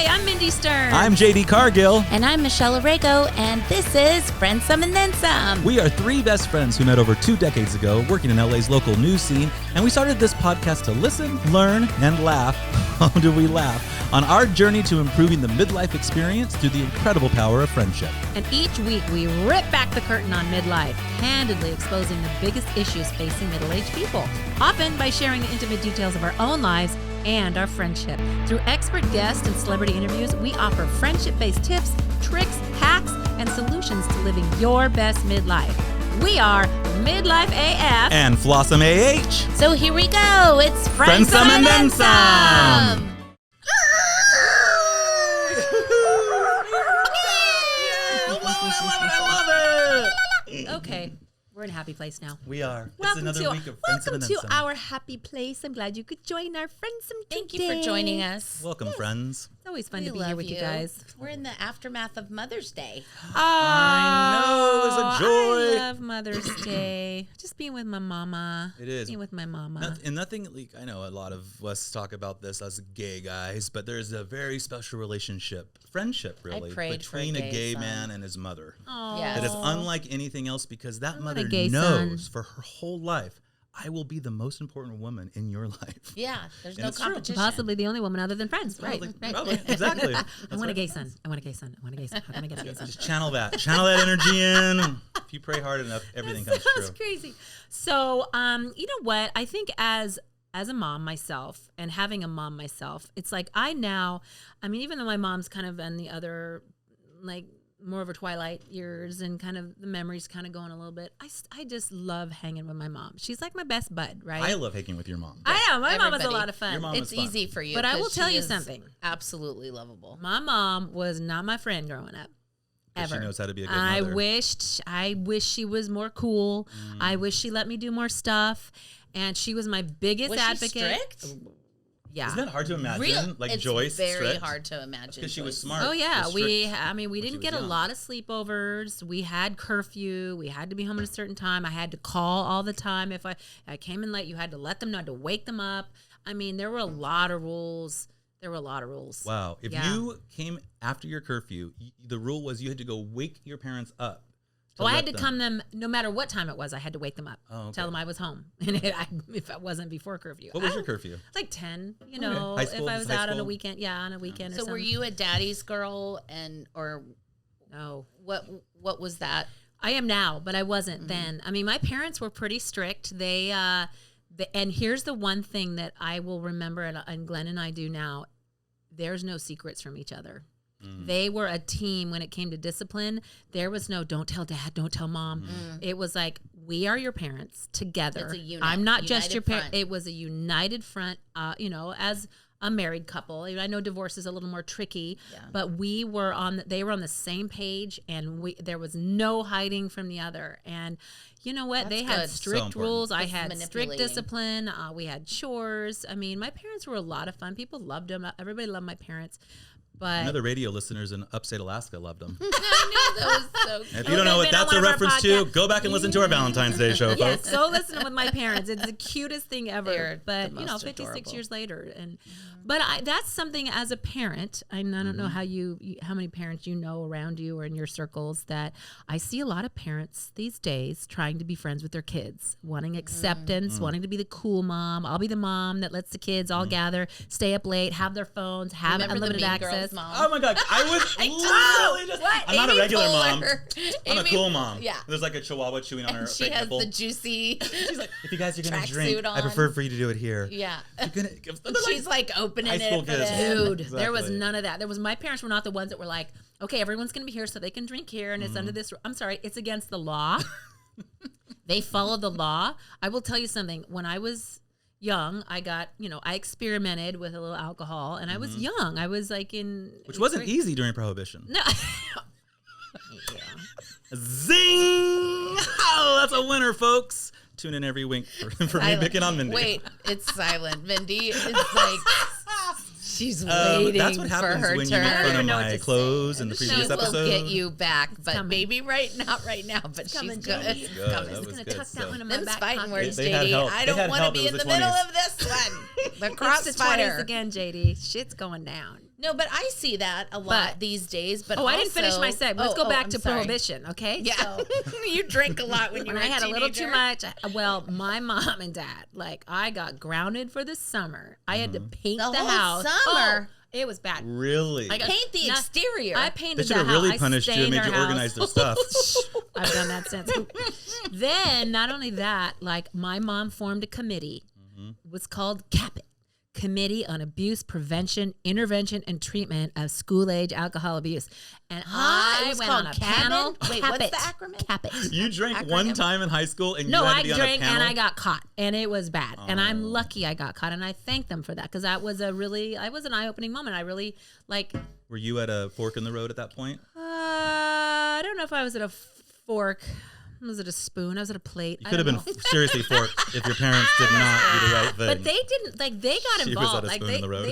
Hi, I'm Mindy Stern. I'm JD Cargill. And I'm Michelle Arago, and this is Friendsome Then Some. We are three best friends who met over 2 decades ago working in LA's local news scene, and we started this podcast to listen, learn, and laugh. Oh, do we laugh? On our journey to improving the midlife experience through the incredible power of friendship. And each week we rip back the curtain on midlife, candidly exposing the biggest issues facing middle-aged people, often by sharing the intimate details of our own lives and our friendship. Through expert guests and celebrity interviews, we offer friendship-based tips, tricks, hacks, and solutions to living your best midlife. We are Midlife AF And Flossom AH. So here we go. It's Friendsome Friendsome Then Then Some. I love it. Okay, we're in a happy place now. We are. Welcome it's another week of Friendsome welcome Then to Some. our happy place. I'm glad you could join our Friendsome Thank today. you for joining us. Welcome, friends. It's always fun We to be here love with you guys. We're in the aftermath of Mother's Day. I know, it's a joy. I love Mother's Day. Just being with my mama. It is. Being with my mama. And nothing, like, I know a lot of us talk about this as gay guys, but there's a very special relationship, friendship really, prayed for a between a gay gay son. man and his mother. Aw. Yes. That is unlike anything else because that want a mother gay knows son. for her whole life, I will be the most important woman in your life. Yeah, there's And no it's true. competition. Possibly the only woman other than friends. Right. Probably, exactly. I want a gay son. I want a gay son. I want a gay son. How can I get a gay son? Just channel that energy in. If you pray hard enough, everything comes true. That's crazy. So, you know what? I think as a mom myself and having a mom myself, it's like even though my mom's kind of in the other, like, more of her twilight years and kind of the memories kind of going a little bit, I just love hanging with my mom. She's like my best bud, right? I love hanging with your mom. I know. My mom is a Everybody. lot of fun. Your mom It's is fun. easy for you. But I will 'cause tell she you is something. Absolutely lovable. My mom was not my friend growing up. But Ever. she knows how to be a good I mother. wish she was more cool. I wish she let me do more stuff. And she was my biggest Was advocate. she strict? Yeah. Isn't that hard to imagine? Real. Like it's Joyce, very strict? hard to imagine. Because she was Joyce. smart. Oh yeah, was we strict didn't when she get was a young. lot of sleepovers. We had curfew. We had to be home at a certain time. I had to call all the time. If I came in late, you had to let them know, to wake them up. I mean, there were a lot of rules. Wow. If Yeah. you came after your curfew, the rule was you had to go wake your parents up. Oh, I let had to them- come them no matter what time it was. I had to wake them up, Oh, okay. tell them I was home, and if it wasn't before curfew. What was your curfew? Like 10, you know, High school, if I was high out on a school? weekend, on a weekend. So or were something. you a daddy's girl or No. what was that? I am now, but I wasn't then. I mean, my parents were pretty strict. And here's the one thing that I will remember, and Glenn and I do now. There's no secrets from each other. They were a team when it came to discipline. There was no, don't tell dad, don't tell mom. It was like, we are your parents together. It's a unit, I'm not just united your parent. front. It was a united front, as a married couple. I know divorce is a little more tricky, but they were on the same page, and there was no hiding from the other. And you know what? That's they had good. So strict important. rules. I That's had strict manipulating. discipline. We had chores. I mean, my parents were a lot of fun. People loved them. Everybody loved my parents. But Another radio listeners in upstate Alaska loved them. I know that was so If you don't know what been on that's one a of our reference to, podcasts. go back and listen to our Valentine's Day show, yes, folks. so listen with my parents. It's the cutest thing ever. They're But the you know, most 56 adorable. years later, but that's something as a parent. I don't know how how many parents you know around you or in your circles, that I see a lot of parents these days trying to be friends with their kids, wanting acceptance, wanting to be the cool mom. I'll be the mom that lets the kids all gather, stay up late, have their phones, have Remember the unlimited Mean access. Girls mom? Oh my God, I was literally just. I'm not a Amy regular mom. Poehler. I'm a Amy- cool mom. Yeah. There's like a chihuahua chewing on her And she fake has nipple. the juicy. She's like, if you guys are gonna tracksuit drink, I on. prefer for you to do it here. Yeah. You're gonna, She's like opening high school it for kids. them. Dude, there was Exactly. none of that. My parents were not the ones that were like, okay, everyone's going to be here so they can drink here, and it's under this. I'm sorry, it's against the law. They follow the law. I will tell you something. When I was young, I experimented with a little alcohol, and I was young. I was like which wasn't easy during Prohibition. No. Zing! Oh, that's a winner, folks. Tune in every week for me picking on Mindy. Wait, it's silent. Mindy is like, she's waiting that's what for happens her when turn. you make fun of know what my to clothes in the She previous will episode. get you back, but coming. maybe not right now. But she's coming, good. Jamie. It's Good. coming. That I'm was going to good tuck that stuff. one in my Them's back fighting pocket. words, They had JD. help. I They don't had want to help. be It in was the the middle 20s. of this one. The It's the 20s crossfire. again, JD. Shit's going down. No, but I see that a lot these days. But I didn't finish my segment. Let's go back to prohibition, okay? Yeah, So, you drank a lot when you were I had a a little teenager. too much. Well, my mom and dad, like, I got grounded for the summer. I had to paint the whole house. summer? Oh, it was bad. Really? I got Paint the exterior. I They painted should the have house. really I punished you and stained made you our organize house. their stuff. I've done that since. Then, not only that, like, my mom formed a committee. It was called CAPIT. Committee on Abuse Prevention, Intervention, and Treatment of School-Age Alcohol Abuse. And I It was went called on a panel. Wait, CAPIT. what's the acronym? CAPIT. You drank one time in high school and No, you had to I be on a drank panel? and I got caught, and it was bad. And I'm lucky I got caught, and I thank them for that because that was an eye-opening moment. I really like. Were you at a fork in the road at that point? I don't know if I was at a fork. Was it a spoon? I was at a plate. You could have been seriously forked if your parents did not do the right thing. But they didn't, like, they got She was involved. at a Like, spoon in the road.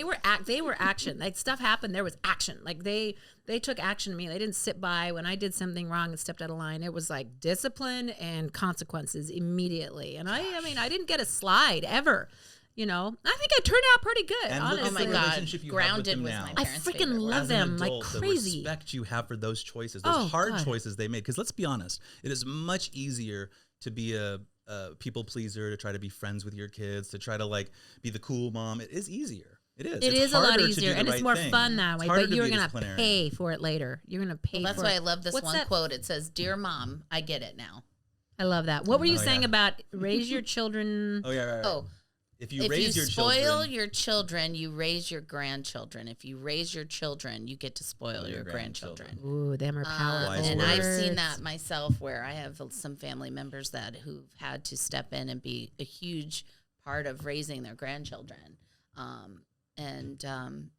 they were action. Like, stuff happened. There was action. Like, they took action to me. They didn't sit by when I did something wrong and stepped out of line. It was like discipline and consequences immediately. And I mean, I didn't get a slide ever. You know, I think I turned out pretty good, And honestly. look at the Oh my God, relationship you have with Grounded them was now. my I parents' freaking favorite love As an them like adult, crazy. The respect you have for those choices, those Oh, hard God. choices they made. Because let's be honest, it is much easier to be a people pleaser, to try to be friends with your kids, to try to like be the cool mom. It is easier. It is. It It's is a lot harder to do easier, the and it's right more thing. fun that It's way. harder But to you're be a gonna disciplinarian. pay for it later. You're gonna pay. Well, that's for why it. I love this What's one that? quote. It says, "Dear Mom, I get it now." I love that. What were you Oh, saying yeah. about raise your children? Oh yeah, right. Oh, If you if raise you your spoil children, your children, you raise your grandchildren. If you raise your children, you get to spoil your grandchildren. Ooh, them are powerful. Wise And words. I've seen that myself, where I have some family members who've had to step in and be a huge part of raising their grandchildren.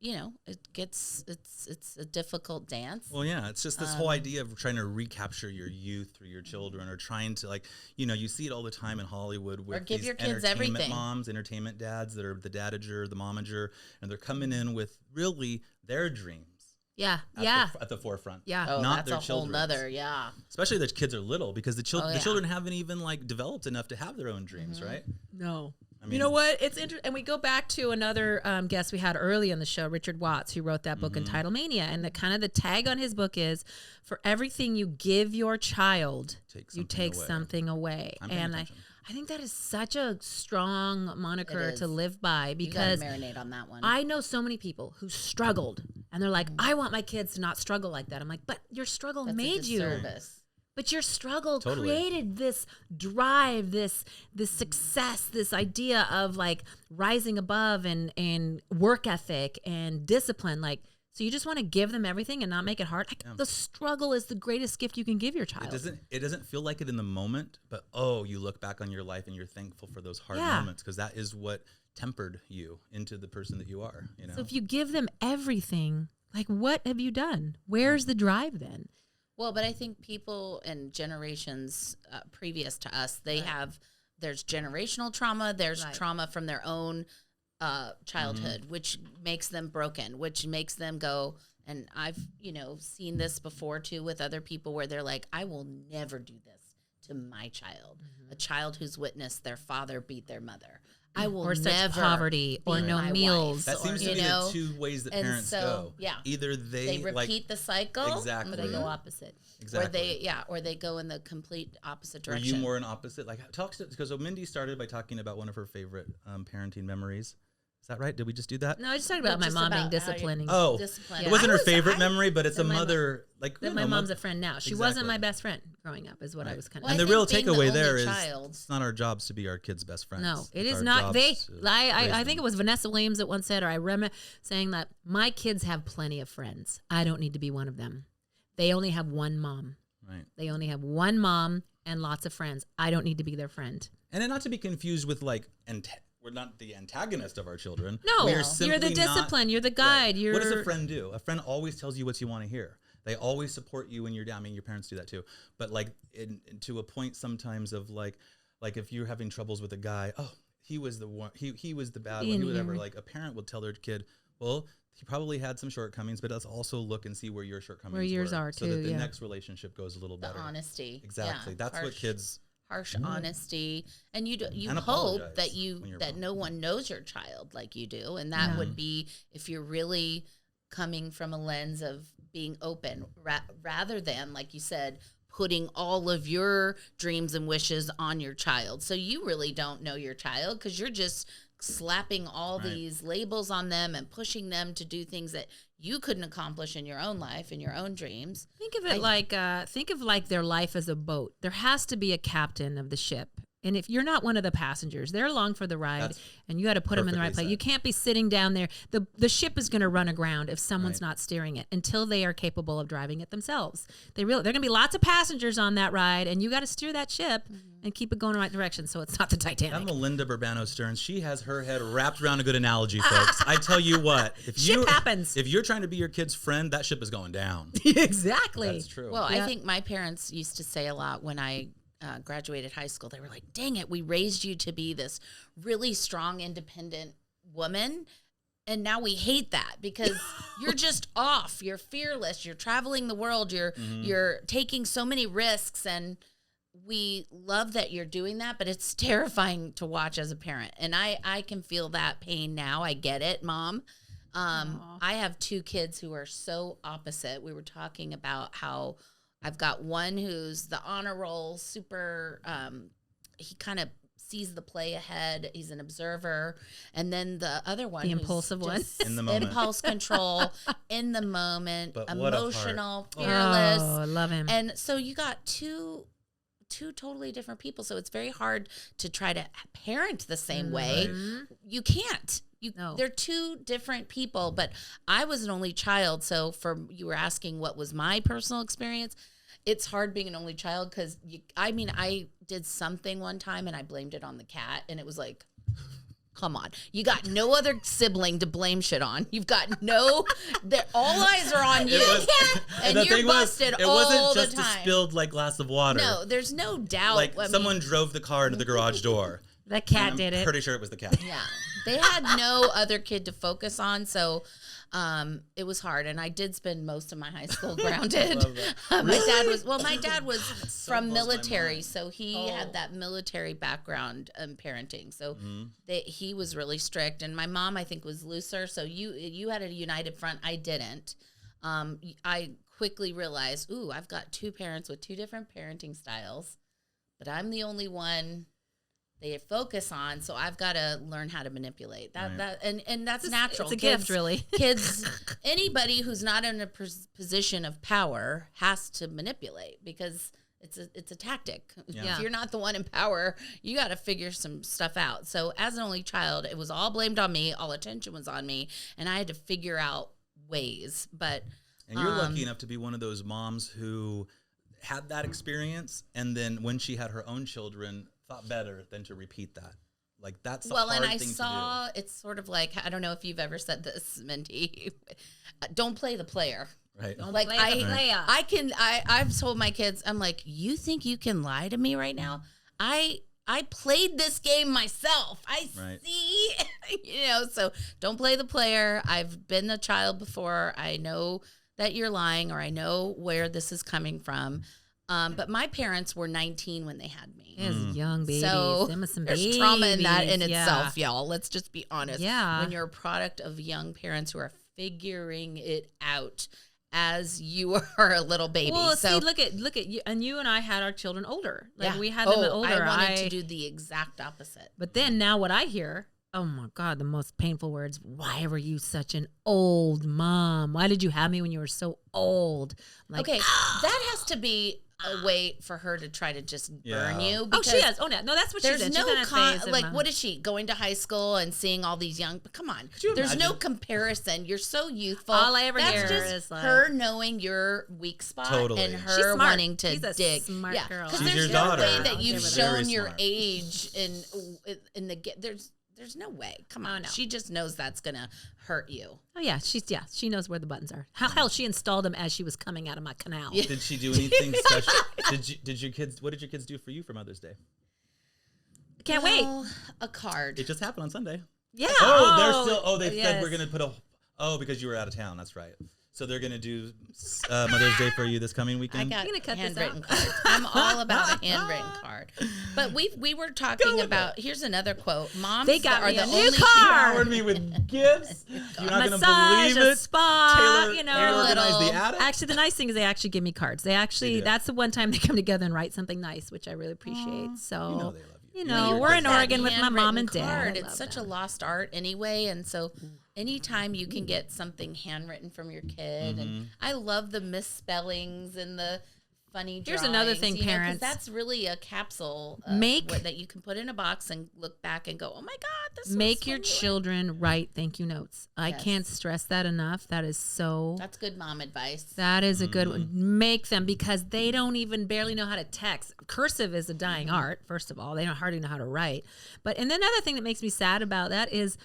You know, it's a difficult dance. well, yeah, it's just this whole idea of trying to recapture your youth through your children, or trying to, like, you know, you see it all the time in Hollywood with give these your kids entertainment everything. moms, entertainment dads that are the dadager, the momager, and they're coming in with really their dreams Yeah, at, yeah, at the forefront. yeah. Oh, not that's their a whole children's. nother, yeah. Especially the kids are little, because the Oh, yeah. the children haven't even like developed enough to have their own dreams, right? No. I mean, You know what? It's interesting. And we go back to another guest we had early in the show, Richard Watts, who wrote that book entitled Mania. And the tag on his book is, for everything you give your child, you take something away. I'm paying And attention. I think that is such a strong moniker It is. to live by, You gotta because marinate on that one. I know so many people who struggled, and they're like, I want my kids to not struggle like that. I'm like, but your struggle That's made a you. disservice. But your struggle Totally. created this drive, this success, this idea of like rising above, and work ethic and discipline. Like, so you just want to give them everything and not make it hard. The struggle is the greatest gift you can give your child. It doesn't feel like it in the moment, but you look back on your life and you're thankful for those hard Yeah. moments, because that is what tempered you into the person that you are. You know, So if you give them everything, like, what have you done? Where's the drive then? Well, but I think people and generations previous to us, there's generational trauma, there's trauma from their own childhood, which makes them broken, which makes them go, and I've, seen this before too with other people, where they're like, I will never do this to my child, a child who's witnessed their father beat their mother. I will Or such never poverty, or beat no my meals. that wife, seems to or, be the two ways that and parents so, go. yeah. Either they repeat the cycle, exactly, Or they go opposite. exactly. or they go in the complete opposite Are direction. you more an opposite? Like, because Mindy started by talking about one of her favorite parenting memories. Is that right? Did we just do that? No, I just talked about my just mom being about how you- disciplining. Oh, Discipline. it wasn't her I was- favorite I- memory, but it's a That my mother. Like, That you my know, mom's a friend now. She wasn't Exactly. my best friend growing up, is what I Right. was kind Well, of. And I the real think being takeaway the there only is, child- it's not our jobs to be our kids' best friends. No, it It's is our not. jobs to raise I think them. it was Vanessa Williams that once said, or I remember saying that my kids have plenty of friends. I don't need to be one of them. They only have one mom. Right. They only have one mom and lots of friends. I don't need to be their friend. And then not to be confused with like, we're not the antagonist of our children. No, We are you're simply the discipline. not- You're the guide. Right. You're. What does a friend do? A friend always tells you what you want to hear. They always support you when you're down. I mean, your parents do that too. But like, to a point sometimes of like if you're having troubles with a guy, he was the one. He was the bad one. He whatever. Like, a parent will tell their kid, well, he probably had some shortcomings, but let's also look and see where your shortcomings Where yours were, are so that too, the yeah. next relationship goes a little The better. honesty. Exactly. Yeah, That's what kids. Harsh honesty, and you And hope apologize that when you're that wrong. no one knows your child like you do, and that would be if you're really coming from a lens of being open rather than, like you said, putting all of your dreams and wishes on your child. So you really don't know your child because you're just slapping all these labels on them and pushing them to do things that you couldn't accomplish in your own life, in your own dreams. Think of it like their life as a boat. There has to be a captain of the ship. And if you're not one of the passengers, they're along for the ride, and you got to put them in the right place. You can't be sitting down there. The ship is going to run aground if someone's not steering it until they are capable of driving it themselves. There are going to be lots of passengers on that ride, and you got to steer that ship and keep it going in the right direction so it's not the Titanic. I'm Melinda Burbano Stearns. She has her head wrapped around a good analogy, folks. I tell you what, ship happens. If you're trying to be your kid's friend, that ship is going down. Exactly. That's true. Well, I think my parents used to say a lot when I graduated high school. They were like, dang it, we raised you to be this really strong, independent woman. And now we hate that because you're just off. You're fearless. You're traveling the world. You're taking so many risks. And we love that you're doing that, but it's terrifying to watch as a parent. And I can feel that pain now. I get it, Mom. I have 2 kids who are so opposite. We were talking about how I've got one who's the honor roll, super, he kind of sees the play ahead. He's an observer. And then the other one, the impulsive one. In the moment. Impulse control, in the moment, But emotional, what a fearless. Oh, I love him. And so you got two totally different people. So it's very hard to try to parent the same way. You can't. They're 2 different people, but I was an only child. So you were asking what was my personal experience. It's hard being an only child because I did something one time and I blamed it on the cat, and it was like, come on, you got no other sibling to blame shit on. You've got all eyes are on you, and you're busted all the time. It wasn't just a spilled glass of water. No, there's no doubt. Someone drove the car into the garage door. The cat did it. Pretty sure it was the cat. Yeah. They had no other kid to focus on, so it was hard. And I did spend most of my high school grounded. My dad was from military, so he had that military background in parenting. So he was really strict. And my mom, I think, was looser. So you had a united front. I didn't. I quickly realized, I've got 2 parents with 2 different parenting styles, but I'm the only one they focus on, so I've got to learn how to manipulate that. And that's natural. It's a gift, really. Kids, anybody who's not in a position of power has to manipulate because it's a tactic. Yeah. If you're not the one in power, you got to figure some stuff out. So as an only child, it was all blamed on me. All attention was on me, and I had to figure out ways. And you're lucky enough to be one of those moms who had that experience, and then when she had her own children, thought better than to repeat that. That's a hard thing to do. It's sort of like, I don't know if you've ever said this, Mindy. Don't play the player. Right. Don't play the player. I've told my kids, I'm like, you think you can lie to me right now? I played this game myself. I see, so don't play the player. I've been a child before. I know that you're lying, or I know where this is coming from. But my parents were 19 when they had me. As young babies. So there's trauma in that in itself, y'all. Let's just be honest. Yeah. When you're a product of young parents who are figuring it out as you are a little baby. Well, see, look at you, and you and I had our children older. We had them older. I wanted to do the exact opposite. But then now what I hear, oh my God, the most painful words, why were you such an old mom? Why did you have me when you were so old? Okay, that has to be a way for her to try to just burn you. Oh, she has. Oh, no, that's what she did. There's no what is she going to high school and seeing all these young? Come on, there's no comparison. You're so youthful. All I ever hear is her knowing your weak spot and her wanting to dig. Smart girl. Because She's there's your no daughter. way that you've shown your smart. age in the There's no way. Come on. She just knows that's going to hurt you. Oh, yeah. She knows where the buttons are. Hell, she installed them as she was coming out of my canal. Yeah. Did she do anything special? What did your kids do for you for Mother's Day? Can't wait. A card. It just happened on Sunday. Yeah. They said we're going to put because you were out of town. That's right. So they're going to do Mother's Day for you this coming weekend? I got gonna cut this handwritten out. cards. I'm all about a handwritten card. But we were talking about, here's another quote. Moms They got are me the a new only car. Showered me with gifts. You're not going to Massage, believe a it. spa, Taylor, you know. they organized the Little- attic. Actually, the nice thing is they actually give me cards. They do. that's the one time they come together and write something nice, which I really appreciate. So, You know they love you. you You know, know we're in That Oregon with my mom and handwritten dad. card, I It's love such that. a lost art anyway. And so anytime you can get something handwritten from your kid, and I love the misspellings and the funny Here's drawings, another thing, you know, 'cause parents. that's really a capsule that you can put in a box and look back and go, oh my God, this Make was your when you were-" children write thank you notes. I Yes. can't stress that enough. That is so. That's good mom advice. That is a good one. Make them, because they don't even barely know how to text. Cursive is a dying art, first of all. They don't hardly know how to write. And then another thing that makes me sad about that is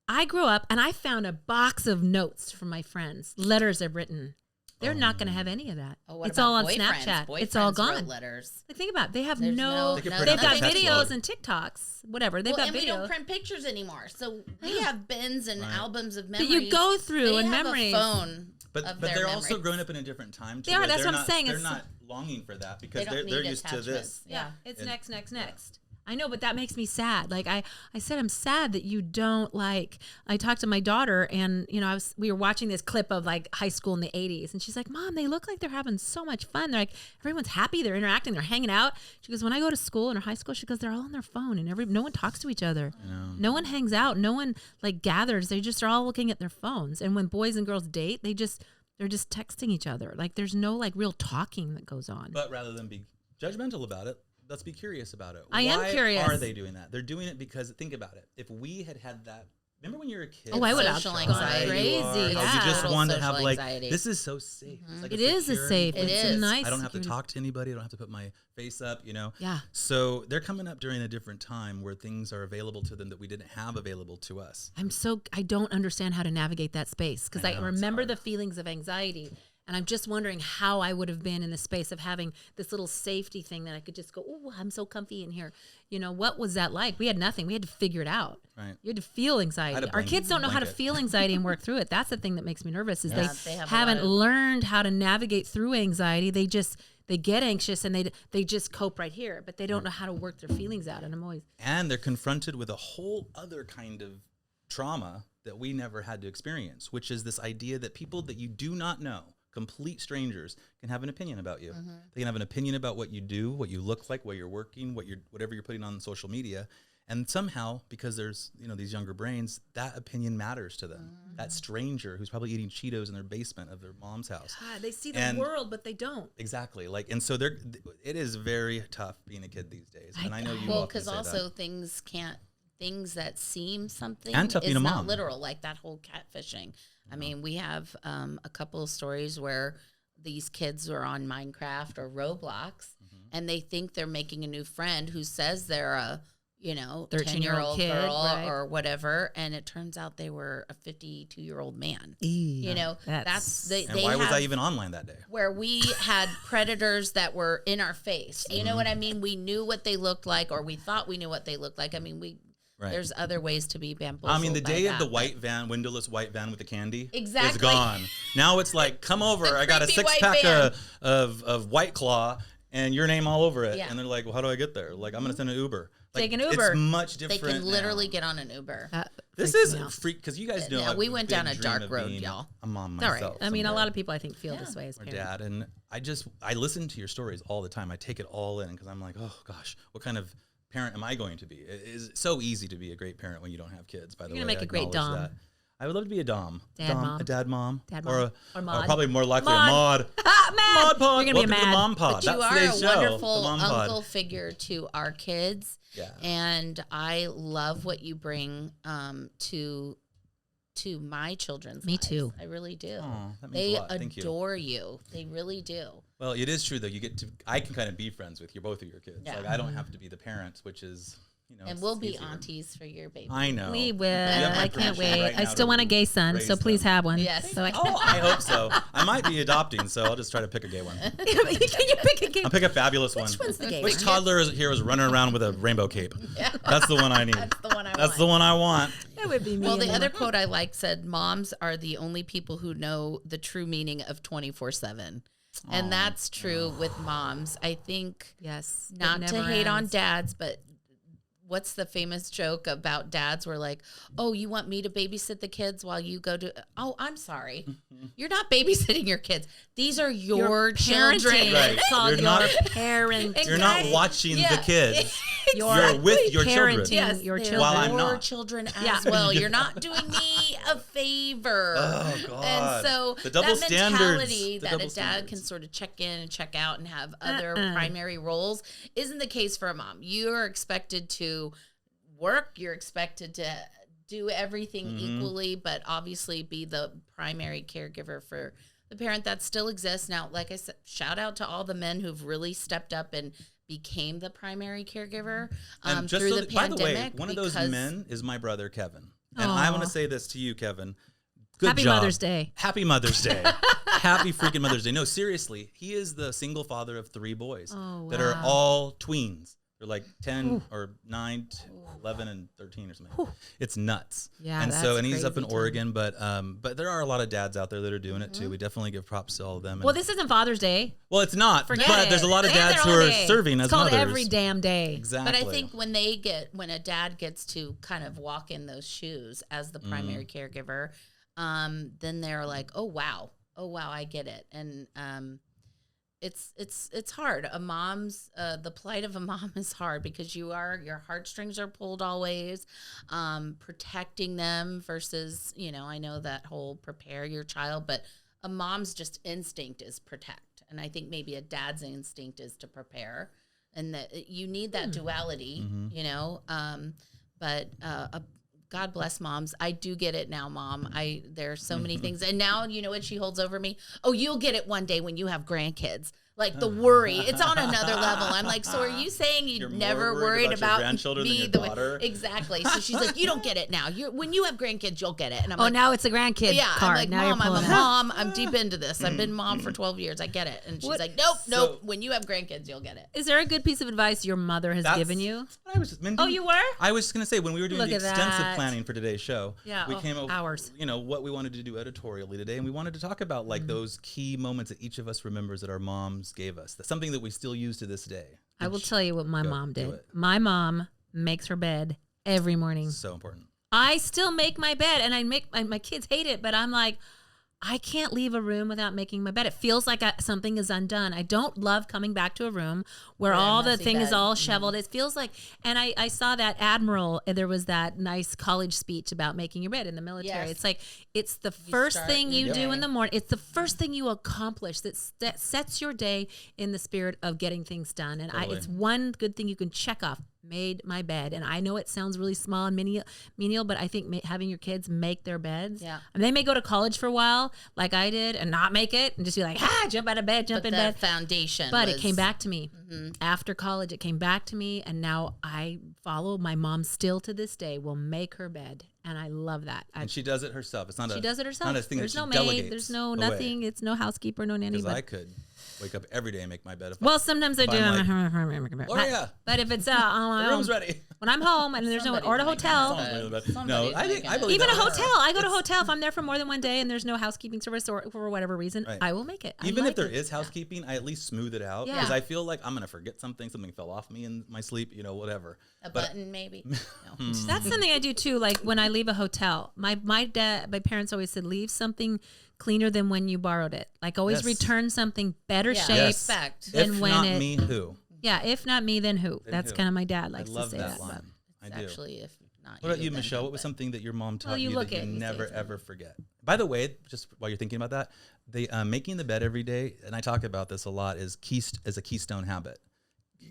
I grew up and I found a box of notes from my friends, letters I've written. They're not going to have any of that. Oh, what it's about all on boyfriends? Snapchat. It's all Boyfriends gone. wrote letters. Like, think about it. They have There's no. They can no- print They've out got the text videos log. and TikToks, whatever. They've got We videos. don't print pictures anymore. So we have bins and albums of But memories. you go through They and have memories. A phone But of they're their also memories. growing up in a different time. Too, They are, where that's they're what I'm not- saying. They're It's- not longing for that They because don't they're need used to this. attachments. Yeah, it's And- next. I know, but that makes me sad. Like I said, I'm sad that you don't like. I talked to my daughter, and you know, we were watching this clip of like high school in the '80s, and she's like, "Mom, they look like they're having so much fun. They're like everyone's happy. They're interacting. They're hanging out." She goes, "When I go to school in her high school, she goes, they're all on their phone, and no one talks to each other. No one hangs out. No one like gathers. They just are all looking at their phones. And when boys and girls date, they're just texting each other. Like there's no like real talking that goes on." But rather than be judgmental about it, let's be curious about it. I am curious. Why are they doing that? They're doing it because, think about it. If we had that, remember when you were a kid? Oh, I would have Social gone anxiety. crazy. How Yeah. you just Total want to social have like, anxiety. this is so safe. It's like It is a secure safe. It It's is. a nice. I don't have to security. talk to anybody. I don't have to put my face up, you know? Yeah. So they're coming up during a different time where things are available to them that we didn't have available to us. I don't understand how to navigate that space because I I know, it's remember hard. the feelings of anxiety. And I'm just wondering how I would have been in the space of having this little safety thing that I could just go, oh, I'm so comfy in here. You know, what was that like? We had nothing. We had to figure it out. Right. You had to feel I anxiety. had a Our kids don't know how to blanket. feel anxiety and work through it. That's the thing that makes me nervous is Yeah, they they have a haven't lot of- learned how to navigate through anxiety. They get anxious and they just cope right here, but they don't know how to work their feelings out. And I'm always, And they're confronted with a whole other kind of trauma that we never had to experience, which is this idea that people that you do not know, complete strangers, can have an opinion about you. They can have an opinion about what you do, what you look like, where you're working, whatever you're putting on social media. And somehow, because there's these younger brains, that opinion matters to them. That stranger who's probably eating Cheetos in their basement of their mom's house. God, they see the And- world, but they don't. Exactly. And so it is very tough being a kid these days. And I know you Well, often because say also that. things that seem something And tough is being a not mom. literal, like that whole catfishing. I mean, we have a couple of stories where these kids are on Minecraft or Roblox, and they think they're making a new friend who says they're a 13-year-old 10-year-old kid, girl right. or whatever, and it turns out they were a 52-year-old man. That's they And why was I have- even online that day? where we had predators that were in our face. You know what I mean? We knew what they looked like, or we thought we knew what they looked like. I mean, Right. there's other ways to be bamboozled. I mean, the by day of the that, white van, windowless white van with the candy is Exactly. gone. Now it's like, come over. The I got a creepy white 6-pack van. of White Claw and your name all over it. Yeah. And they're like, well, how do I get there? Like, I'm going to send an Uber. Like, Take an Uber. It's much They different. can literally now. get on an Uber. This freaks is me out. freak because you guys know. Yeah, I've we went down big a dream dark of road, being y'all. A mom It's all myself. right. I mean, a someday. lot of people I think feel this way as Or parents. dad, and I listen to your stories all the time. I take it all in because I'm like, oh gosh, what kind of parent am I going to be? It is so easy to be a great parent when you don't have kids. By the way, You're gonna make I a great acknowledge dom. that. I would love to be a dom. Dad mom. A dad mom. Dad Or mom. Or mod. probably more likely Mod. a mod. Ah, man! Mod pod. You're gonna be Welcome a to the mad. mom pod. But you That's are today's a show, wonderful the mom uncle pod. figure to our kids. Yeah. And I love what you bring to my children's Me lives. too. I really do. Aw, that means They a lot. Thank you. adore you. They really do. Well, it is true though. I can kind of be friends with both of your kids. Yeah. Like I don't have to be the parent, which is And it's we'll be easier. aunties for your baby. I know. We will. have my I can't permission wait. right I now still to want a gay son, raise so please them. have one. Yes. So I Oh, I hope so. I might be adopting, so I'll just try to pick a gay one. Can you pick a gay? I'll pick a fabulous one. Which one's the gay Which one? toddler here is running around with a rainbow cape? That's the one I need. That's the one I want. That's the one I want. That would be me. Well, the other quote I like said, "Moms are the only people who know the true meaning of 24/7." And that's true with moms. I think, yes, not to hate on dads, but what's the famous joke about dads where like, oh, you want me to babysit the kids while you go to, oh, I'm sorry. You're not babysitting your kids. These are your children. Right. It's called You're not parenting. You're not watching the kids. You're with your children. Yes, your they're children. While I'm your not. children as well. You're not doing me a favor. Oh, God. And so The double that standards. mentality The that double a dad standards. can sort of check in and check out and have other primary roles isn't the case for a mom. You are expected to work. You're expected to do everything equally, but obviously be the primary caregiver for the parent that still exists. Now, like I said, shout out to all the men who've really stepped up and became the primary caregiver And just through so the that, by the pandemic. way, one of those men is my brother, Kevin. And Aw. I want to say this to you, Kevin. Good Happy job. Mother's Day. Happy Mother's Day. Happy freaking Mother's Day. No, seriously. He is the single father of 3 boys that are all tweens. They're like 10 or 9, 11, and 13 or something. It's nuts. Yeah, and that's so, and he's up in crazy Oregon, but there are a lot of dads out there that are doing it too. We definitely give props to all of them. Well, this isn't Father's Day. Well, it's not, Forget but it. there's a lot of They have dads their who own are day. serving as It's called mothers. every damn day. Exactly. But I think when a dad gets to kind of walk in those shoes as the primary caregiver, then they're like, oh wow, I get it. And it's hard. A mom's the plight of a mom is hard because your heartstrings are pulled always, protecting them versus, I know that whole prepare your child, but a mom's just instinct is protect. And I think maybe a dad's instinct is to prepare, and that you need that duality, but God bless moms. I do get it now, Mom. There are so many things. And now, you know what she holds over me? Oh, you'll get it one day when you have grandkids. Like the worry. It's on another level. I'm like, so are you saying You're you more never worried worried about your about grandchildren me than your the way? daughter? Exactly. So she's like, you don't get it now. When you have grandkids, you'll get it. And I'm Oh, like, now it's a grandkid yeah, card. I'm like, now Mom, you're I'm pulling a it out. mom. I'm deep into this. I've been mom for 12 years. I get it. And she's like, nope. When you have grandkids, you'll get it. Is there a good piece of advice your mother has given you? Mindy, Oh, you were? I was going to say, when we were doing Look the at extensive that. planning for today's show, Yeah, we came up hours. what we wanted to do editorially today, and we wanted to talk about like those key moments that each of us remembers that our moms gave us. That's something that we still use to this day. I will tell you what my mom do did. it. My mom makes her bed every morning. So important. I still make my bed, and I make my kids hate it, but I'm like, I can't leave a room without making my bed. It feels like something is undone. I don't love coming back to a room where all the thing is all shoveled. It feels like, and I saw that Admiral, and there was that nice college speech about making your bed in the military. Yes. It's like, it's the first thing you do day. in the morning. It's the first thing you accomplish that sets your day in the spirit of getting things done. And Totally. it's one good thing you can check off. Made my bed. And I know it sounds really small and menial, but I think having your kids make their beds. Yeah. And they may go to college for a while, like I did, and not make it, and just be like, jump out of bed, jump But in the bed. foundation. But was, it came back to me after college. It came back to me, and now I follow my mom still to this day. Will make her bed, and I love that. And she does it herself. It's not She does it herself. Not a thing There's that no she maid. delegates There's no away. nothing. It's no housekeeper, no nanny. Because But I could wake up every day and make my bed. well, sometimes I do. Gloria, But if it's on my the room's own, ready. when I'm home and there's no, or at a Somebody's making hotel. her bed. No, Somebody's I making believe Even a that. hotel. I go to a hotel if I'm there for more than one day and there's no housekeeping service or for whatever reason, Right. I will make it. I Even like if there it. is housekeeping, I at least smooth it out Yeah. because I feel like I'm gonna forget something fell off me in my sleep, whatever. A button, maybe. No. That's something I do too. Like when I leave a hotel, my parents always said, leave something cleaner than when you borrowed it. Like always Yes. return something better Yeah. shape. Yes. Respect. Then If when not it- me, who? Yeah, if not me, then who? Then That's who? kind of my dad likes I love to say that that. line. I It's do. actually, if not What about you, then Michelle? who, What was but- something that your mom taught Well, you you look that it, you you say never it's me. ever forget? By the way, just while you're thinking about that, the making the bed every day, and I talk about this a lot, is a keystone habit.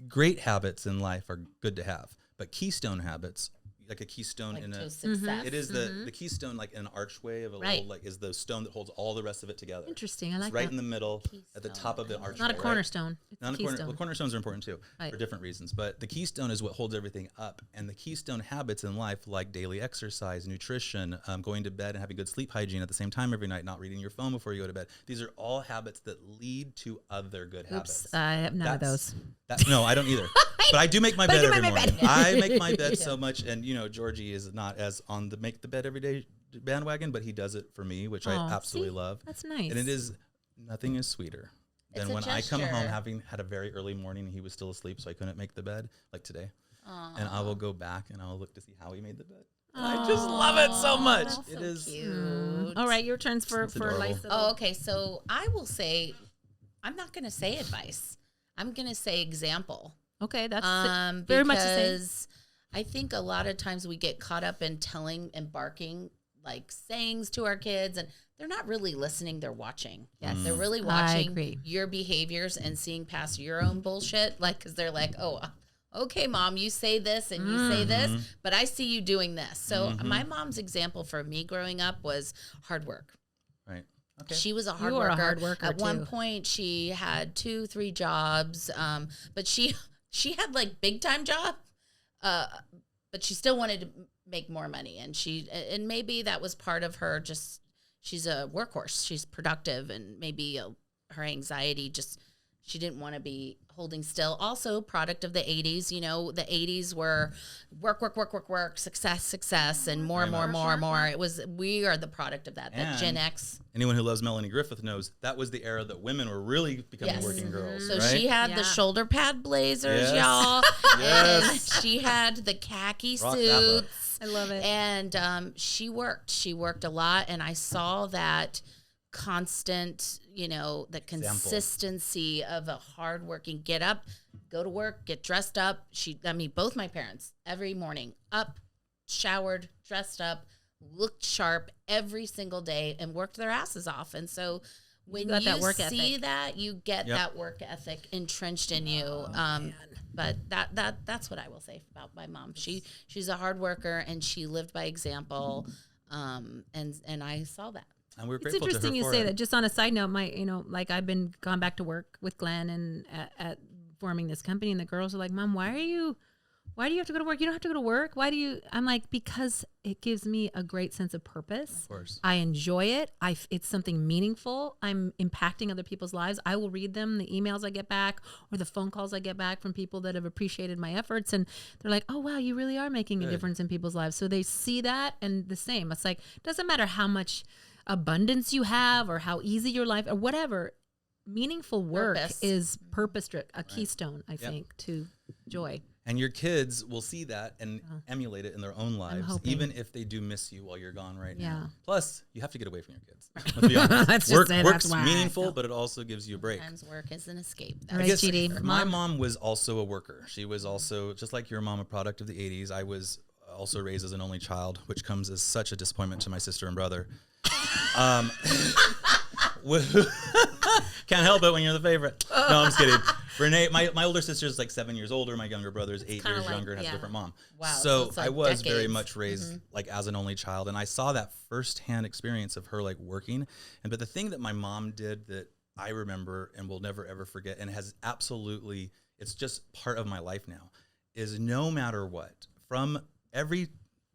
Great habits in life are good to have, but keystone habits, like a keystone like in to a, success. it is the keystone like in an archway of a Right. little is the stone that holds all the rest of it together. Interesting. I It's like right that. in the middle, at the Keystone. top of the archway. Not a right? cornerstone. It's Not a a corner. keystone. Well, cornerstones are important too Right. for different reasons, but the keystone is what holds everything up. And the keystone habits in life, like daily exercise, nutrition, going to bed and having good sleep hygiene at the same time every night, not reading your phone before you go to bed. These are all habits that lead to other good habits. Oops, I have none of That's- those. No, I don't either. But I do make my But bed you every make my morning. bed. I make my bed so much, and Georgie is not as on the make the bed every day bandwagon, but he does it for me, which I absolutely love. That's nice. And nothing is sweeter than when I come home having had a very early morning and he was still asleep, so I couldn't make the bed, like today. Aww. And I will go back and I'll look to see how he made the bed. I just love it so much. It is cute. All right, your turns for Lisa. Oh, okay. So I will say, I'm not going to say advice. I'm going to say example. Okay, that's very much the same. I think a lot of times we get caught up in telling and barking like sayings to our kids, and they're not really listening. They're watching. Yes, they're really watching your behaviors and seeing past your own bullshit. Like, because they're like, oh, okay, Mom, you say this and you say this, but I see you doing this. So my mom's example for me growing up was hard work. Right. Okay. She was a hard worker. At one point, she had 2-3 jobs, but she had like big time job, but she still wanted to make more money, and maybe that was part of her. Just she's a workhorse. She's productive, and maybe her anxiety just she didn't want to be holding still. Also, product of the 80s. The 80s were work, success, and more. It was we are the product of that. That Gen X. Anyone who loves Melanie Griffith knows that was the era that women were really becoming working girls. So right? she had the shoulder pad blazers, y'all. And she had the khaki suits. I love it. And she worked. She worked a lot, and I saw that constant, the consistency of a hardworking get up, go to work, get dressed up. Both my parents, every morning, up, showered, dressed up, looked sharp every single day and worked their asses off. And so when you see that, you get that work ethic entrenched in you. But that's what I will say about my mom. She's a hard worker, and she lived by example. And I saw that. And we're it's grateful interesting to her you for say it. that. Just on a side note, I've been gone back to work with Glenn and at forming this company, and the girls are like, Mom, why do you have to go to work? You don't have to go to work. Why do you? I'm like, because it gives me a great sense of purpose. Of course. I enjoy it. It's something meaningful. I'm impacting other people's lives. I will read them, the emails I get back or the phone calls I get back from people that have appreciated my efforts. And they're like, oh, wow, you really are making a difference in people's lives. So they see that, and the same. It's like, doesn't matter how much abundance you have or how easy your life or whatever. Meaningful work is purpose, a keystone, I think, to joy. And your kids will see that and emulate it in their own lives, even if they do miss you while you're gone right now. Plus, you have to get away from your kids. Let's be honest. Work's meaningful, but it also gives you a break. Sometimes work is an escape. Right, GD. My mom was also a worker. She was also, just like your mom, a product of the 80s. I was also raised as an only child, which comes as such a disappointment to my sister and brother. Can't help it when you're the favorite. No, I'm just kidding. Renee, my older sister is like 7 years older. My younger brother is 8 years younger and has a different mom. Wow. So I was very much raised like as an only child, and I saw that firsthand experience of her like working. But the thing that my mom did that I remember and will never ever forget, and has absolutely, it's just part of my life now, is no matter what, from every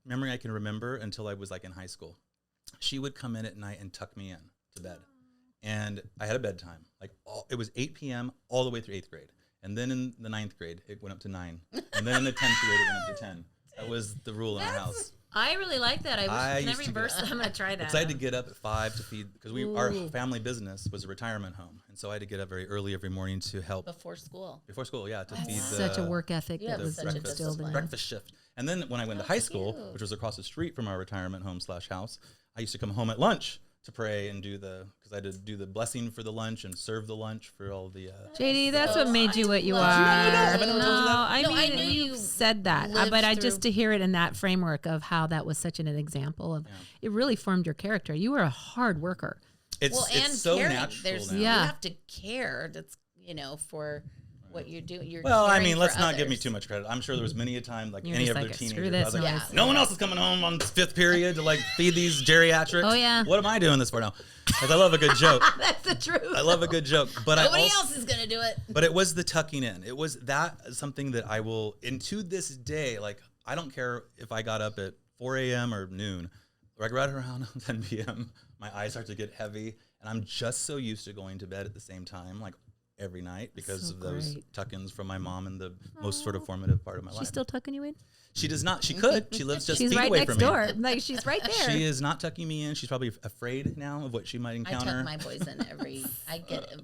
memory I can remember until I was like in high school, she would come in at night and tuck me in to bed. And I had a bedtime. It was 8 p.m. all the way through 8th grade. And then in the 9th grade, it went up to 9. And then in the 10th grade, it went up to 10. That was the rule in our house. I really like that. I wish can I reverse that? I'm going to try that. Because I had to get up at 5 to feed, because our family business was a retirement home. And so I had to get up very early every morning to help. Before school, yeah, to feed such a work ethic that was instilled in breakfast shift. And then when I went to high school, which was across the street from our retirement home / house, I used to come home at lunch to pray and because I had to do the blessing for the lunch and serve the lunch for all the JD, that's what made you what you are. I knew you said that, but just to hear it in that framework of how that was such an example of it really formed your character. You were a hard worker. It's so caring. natural now. You have to care. That's for what you're doing. Let's not give me too much credit. I'm sure there was many a time, like any other teenager, I was like, no one else is coming home on 5th period to like feed these geriatrics. Oh yeah. What am I doing this for now? Because I love a good joke. That's the truth. I love a good joke, but nobody else is gonna do it. But it was the tucking in. It was something that I will, and to this day, like I don't care if I got up at 4 a.m. or noon, or right around 10 p.m. My eyes start to get heavy, and I'm just so used to going to bed at the same time, like. every night because So of those great. tuck-ins from my mom in the most sort of formative part of my life. She's still tucking you in? She does not. She could. She lives just She's feet right away next from me. door. Like, she's right there. She is not tucking me in. She's probably afraid now of what she might I encounter. tuck my boys in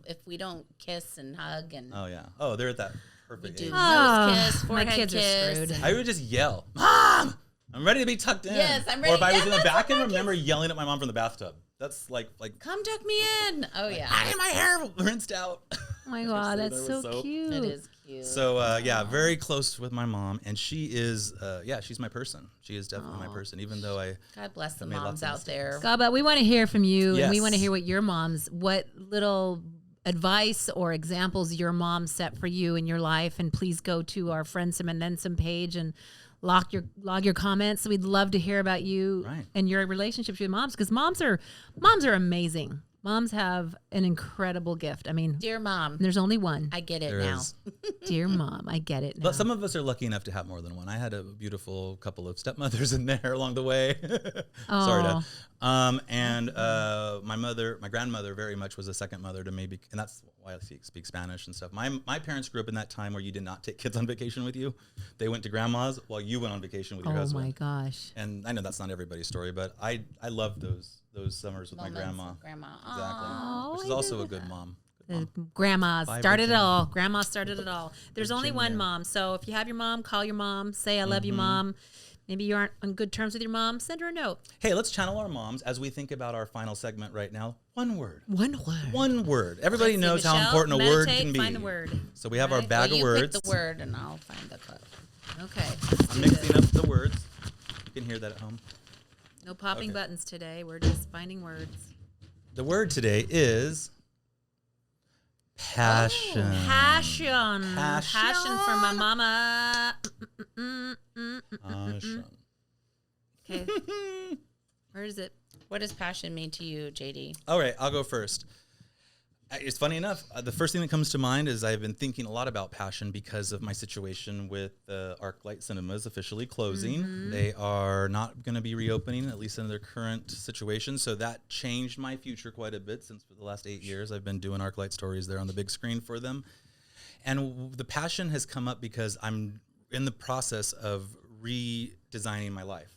if we don't kiss and hug and Oh, yeah. Oh, they're at that we perfect do age. nose kiss, my forehead kids are kiss. screwed. and- I would just yell, Mom, I'm ready to be tucked in. Yes, I'm Or ready. if I was Yeah, in the that's back what and my remember yelling at my mom from the bathtub. That's like Come tuck me in. Oh yeah. I need my hair rinsed out. Oh my God, Seriously, that's there was so soap. cute. It is cute. So yeah, very close with my mom, and she is she's my person. She is definitely my person, even though I God bless the made lots moms of out mistakes. there. God, but we want to hear from you, and we Yes. want to hear what little advice or examples your mom set for you in your life. And please go to our Friendsome and Then Some page and log your comments. We'd love to hear about you Right. and your relationships with moms, because moms are amazing. Moms have an incredible gift. I mean, Dear mom, there's only one. I get it there now. is. Dear mom, I get it now. But some of us are lucky enough to have more than one. I had a beautiful couple of stepmothers in there along the way. Sorry, Dad. And my grandmother very much was a second mother to me, and that's why I speak Spanish and stuff. My parents grew up in that time where you did not take kids on vacation with you. They went to grandma's while you went on vacation with your Oh husband. my gosh. And I know that's not everybody's story, but I loved those summers with Moments my grandma. with grandma. Exactly. Oh, Which is I also knew a good that. mom. Grandma Bye, started it Virginia. all. Grandma started it all. There's only one Virginia. mom. So if you have your mom, call your mom. Say, I love you, mom. Maybe you aren't on good terms with your mom. Send her a note. Hey, let's channel our moms as we think about our final segment right now. One word. One word. One word. Everybody Let's see, knows how Michelle, important a word meditate, can be. Find a word. So we have our bag Well, of you words. pick the word and I'll find the quote. Okay. I'm mixing up the words. You can hear that at home. No popping Okay. buttons today. We're just finding words. The word today is passion. Passion. Passion. Passion for my mama. Passion. Okay. Where is it? What does passion mean to you, JD? All right, I'll go first. It's funny enough, the first thing that comes to mind is I've been thinking a lot about passion because of my situation with ArcLight Cinemas officially closing. They are not going to be reopening, at least in their current situation. So that changed my future quite a bit since for the last 8 years I've been doing ArcLight stories there on the big screen for them. And the passion has come up because I'm in the process of redesigning my life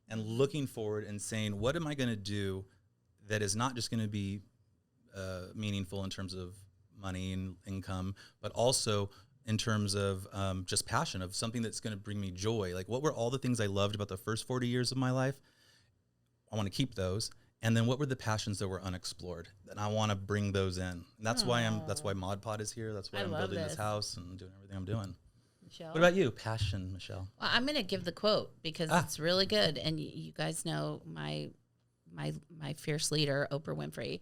and looking forward and saying, what am I going to do that is not just going to be meaningful in terms of money and income, but also in terms of just passion, of something that's going to bring me joy. Like, what were all the things I loved about the first 40 years of my life? I want to keep those. And then what were the passions that were unexplored? And I want to bring those in. And that's why Mod Pod is here. That's why I I'm love building this this. house and doing everything I'm doing. Michelle. What about you? Passion, Michelle. Well, I'm going to give the quote because it's really good. And you guys know my fierce leader, Oprah Winfrey.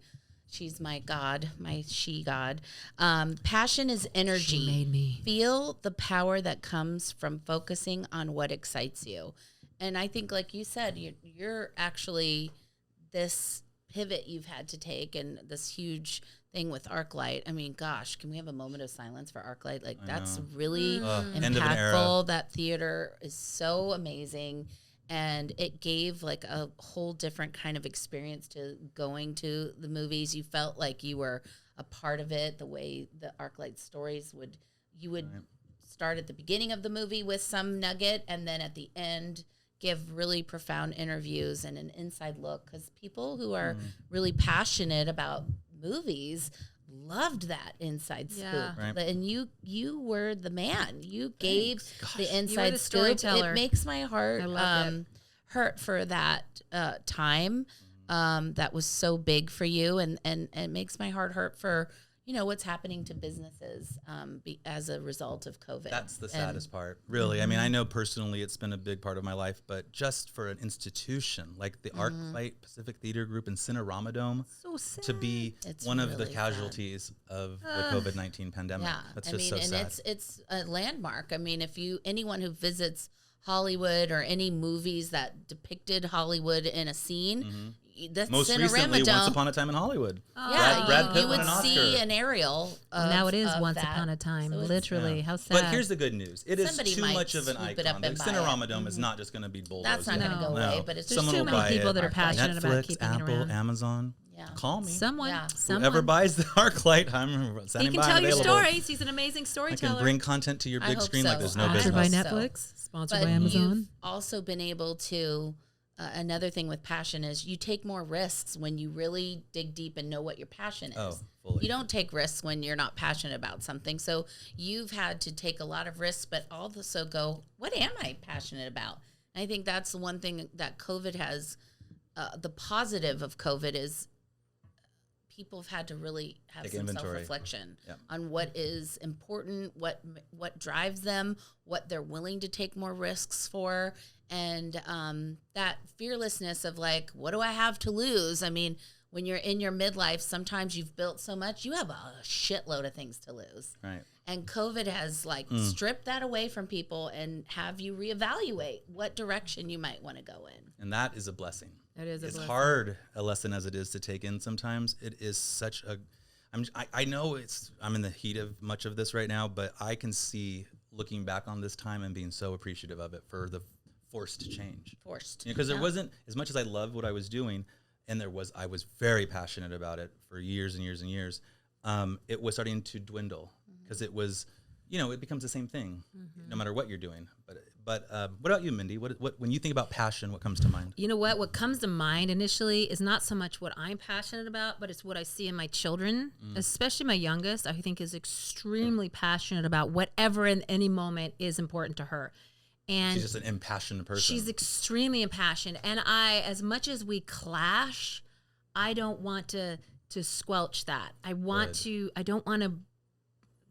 She's my God, my she God. Passion is energy. She made me. Feel the power that comes from focusing on what excites you. And I think, like you said, you're actually this pivot you've had to take and this huge thing with ArcLight. I mean, gosh, can we have a moment of silence for ArcLight? Like, that's really End of an era. impactful. That theater is so amazing. And it gave like a whole different kind of experience to going to the movies. You felt like you were a part of it, the way the ArcLight stories would start at the beginning of the movie with some nugget and then at the end give really profound interviews and an inside look, because people who are really passionate about movies loved that inside scoop. Yeah. Right. And you were the man. You gave the You were inside the scoop. storyteller. It makes my heart I loved it. hurt for that time that was so big for you, and it makes my heart hurt for what's happening to businesses as a result of COVID. That's the saddest part, really. I mean, I know personally it's been a big part of my life, but just for an institution like the ArcLight Pacific Theater Group in Cinerama Dome So sad. to be It's one of the really casualties of the COVID-19 pandemic. Yeah, That's I just mean, so and sad. it's a landmark. I mean, anyone who visits Hollywood or any movies that depicted Hollywood in a scene, that's Most Cinerama recently, Dome. Once Upon a Time in Hollywood. Yeah, Brad Pitt you won would an see Oscar. an aerial. Now it is of Once that. Upon a Time, So it's- literally. Yeah. How sad. But here's the good news. It is Somebody too might much of an swoop it up icon. and The buy it. Cinerama Dome is not just going to be bulldozed. That's not going to go No. away, but it's There's Someone too will many buy people it. that are passionate about Netflix, keeping it Apple, around. Amazon. call me. Someone. Whoever buys the ArcLight, I'm sending He by can tell and your available. stories. He's an amazing I storyteller. can bring content to your big screen like there's no Sponsored business. by Netflix. Sponsored But by Amazon. You've also been able to. Another thing with passion is you take more risks when you really dig deep and know what your passion is. Oh, fully. You don't take risks when you're not passionate about something. So you've had to take a lot of risks, but also go, what am I passionate about? And I think that's the one thing that COVID has. The positive of COVID is people have had to really have some self-reflection on what is important, what drives them, what they're willing to take more risks for. And that fearlessness of like, what do I have to lose? I mean, when you're in your midlife, sometimes you've built so much, you have a shitload of things to lose. Right. And COVID has stripped that away from people and have you reevaluate what direction you might want to go in. And that is a blessing. It is as hard a lesson as it is to take in sometimes. It is such a, I know I'm in the heat of much of this right now, but I can see looking back on this time and being so appreciative of it for the forced change. Because there wasn't, as much as I loved what I was doing, and I was very passionate about it for years and years and years, it was starting to dwindle because it was, it becomes the same thing no matter what you're doing. But what about you, Mindy? What when you think about passion, what comes to mind? You know what? What comes to mind initially is not so much what I'm passionate about, but it's what I see in my children, especially my youngest. I think is extremely passionate about whatever in any moment is important to her. And she's just an impassioned person. She's extremely impassioned. And as much as we clash, I don't want to squelch that. I don't want to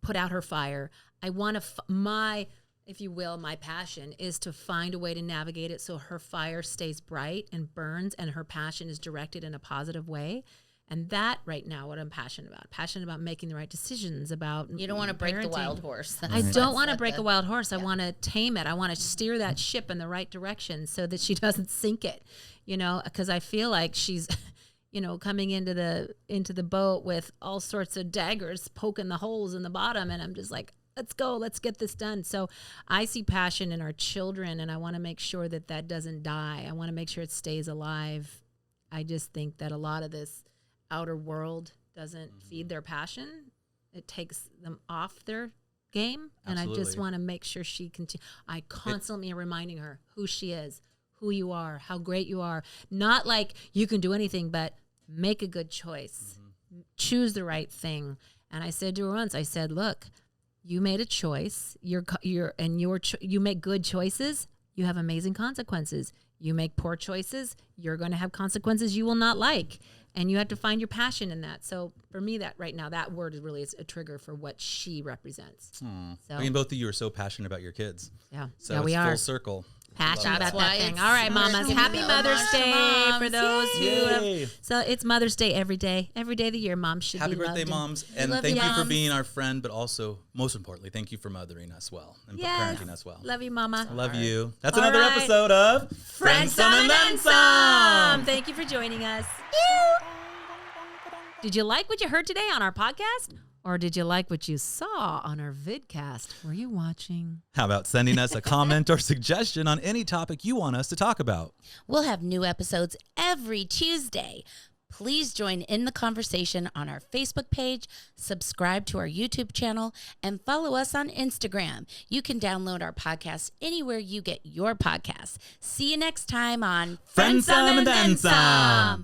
put out her fire. I want to, if you will, my passion is to find a way to navigate it so her fire stays bright and burns and her passion is directed in a positive way. And that right now, what I'm passionate about making the right decisions, about you don't want to break the wild horse. I don't want to break a wild horse. I want to tame it. I want to steer that ship in the right direction so that she doesn't sink it, because I feel like she's, coming into the boat with all sorts of daggers poking the holes in the bottom. And I'm just like, let's go, let's get this done. So I see passion in our children and I want to make sure that doesn't die. I want to make sure it stays alive. I just think that a lot of this outer world doesn't feed their passion. It takes them off their game. And Absolutely. I just want to make sure I constantly am reminding her who she is, who you are, how great you are. Not like you can do anything, but make a good choice. Choose the right thing. And I said to her once, I said, look, you made a choice. You make good choices. You have amazing consequences. You make poor choices. You're going to have consequences you will not like. And you have to find your passion in that. So for me, that right now, that word really is a trigger for what she represents. So, I mean, both of you are so passionate about your kids. Yeah. So yeah, it's we are. full circle. Passionate about why that thing. it's All right, Mother's mamas. Day. Happy Mother's Day for those Yay. who So it's Mother's Day every day. Every day of the year, moms should Happy be birthday, loved. moms. And love thank you, you for moms. being our friend, but also, most importantly, thank you for mothering us well and Yes. parenting us well. Love you, mama. Love you. That's All another right. episode of Friendsome Then Some. Thank you for joining us. Did you like what you heard today on our podcast? Or did you like what you saw on our vidcast? Were you watching? How about sending us a comment or suggestion on any topic you want us to talk about? We'll have new episodes every Tuesday. Please join in the conversation on our Facebook page, subscribe to our YouTube channel, and follow us on Instagram. You can download our podcast anywhere you get your podcasts. See you next time on Friendsome Then Some.